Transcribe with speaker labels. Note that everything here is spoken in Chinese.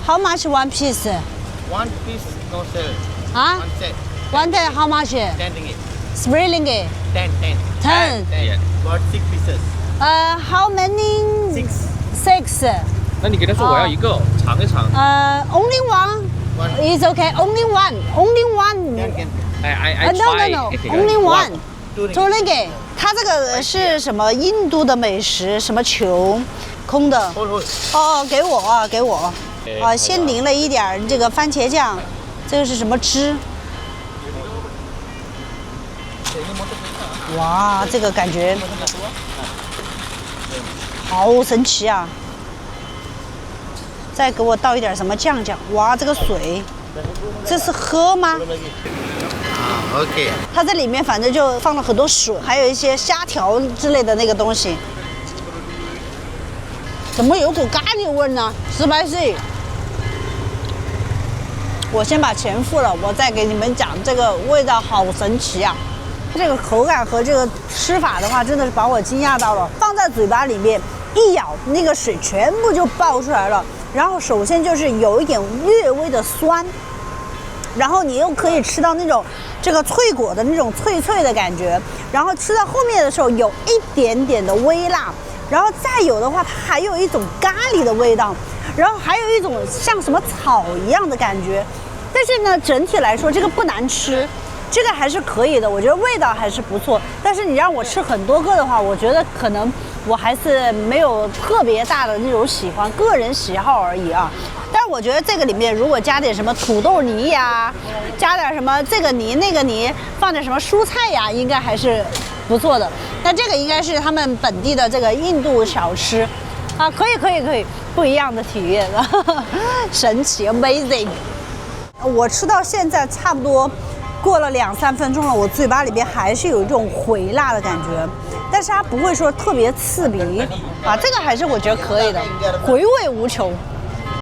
Speaker 1: How much one piece?
Speaker 2: One piece no sell.
Speaker 1: 啊
Speaker 2: One set.
Speaker 1: One day how much?
Speaker 2: 10 ringgit.
Speaker 1: 3 ringgit.
Speaker 2: 10.
Speaker 1: 10.
Speaker 2: Got 6 pieces.
Speaker 1: How many?
Speaker 2: 6.
Speaker 1: 6.
Speaker 3: 那你给他说我要一个，尝一尝。
Speaker 1: Only one.
Speaker 2: One.
Speaker 1: It's okay. Only one. Only one.
Speaker 2: Can.
Speaker 3: I
Speaker 1: No,
Speaker 3: try.
Speaker 1: no, no. Only one.
Speaker 2: 2
Speaker 1: 2
Speaker 2: ringgit.
Speaker 1: ringgit. 它这个是什么印度的美食？什么球？空的。
Speaker 2: Hold.
Speaker 1: 哦，给我啊，给我。
Speaker 3: 好的
Speaker 1: 先淋了一点儿这个番茄酱，这个是什么汁？哇，这个感觉好神奇啊！再给我倒一点什么酱酱？哇，这个水，这是喝吗？
Speaker 2: Okay.
Speaker 1: 它这里面反正就放了很多水，还有一些虾条之类的那个东西。怎么有股咖喱味呢？spicy。我先把钱付了，我再给你们讲这个味道好神奇啊！这个口感和这个吃法的话，真的是把我惊讶到了。放在嘴巴里面一咬，那个水全部就爆出来了。然后首先就是有一点略微的酸，然后你又可以吃到那种这个脆果的那种脆脆的感觉，然后吃到后面的时候有一点点的微辣，然后再有的话，它还有一种咖喱的味道，然后还有一种像什么草一样的感觉。但是呢，整体来说这个不难吃，这个还是可以的，我觉得味道还是不错。但是你让我吃很多个的话，我觉得可能我还是没有特别大的那种喜欢，个人喜好而已啊。但是我觉得这个里面如果加点什么土豆泥呀，加点什么这个泥那个泥，放点什么蔬菜呀，应该还是不错的。那这个应该是他们本地的这个印度小吃啊，可以，不一样的体验，神奇 ，amazing。我吃到现在差不多过了2-3分钟了，我嘴巴里边还是有一种回辣的感觉，但是它不会说特别刺鼻啊，这个还是我觉得可以的，回味无穷。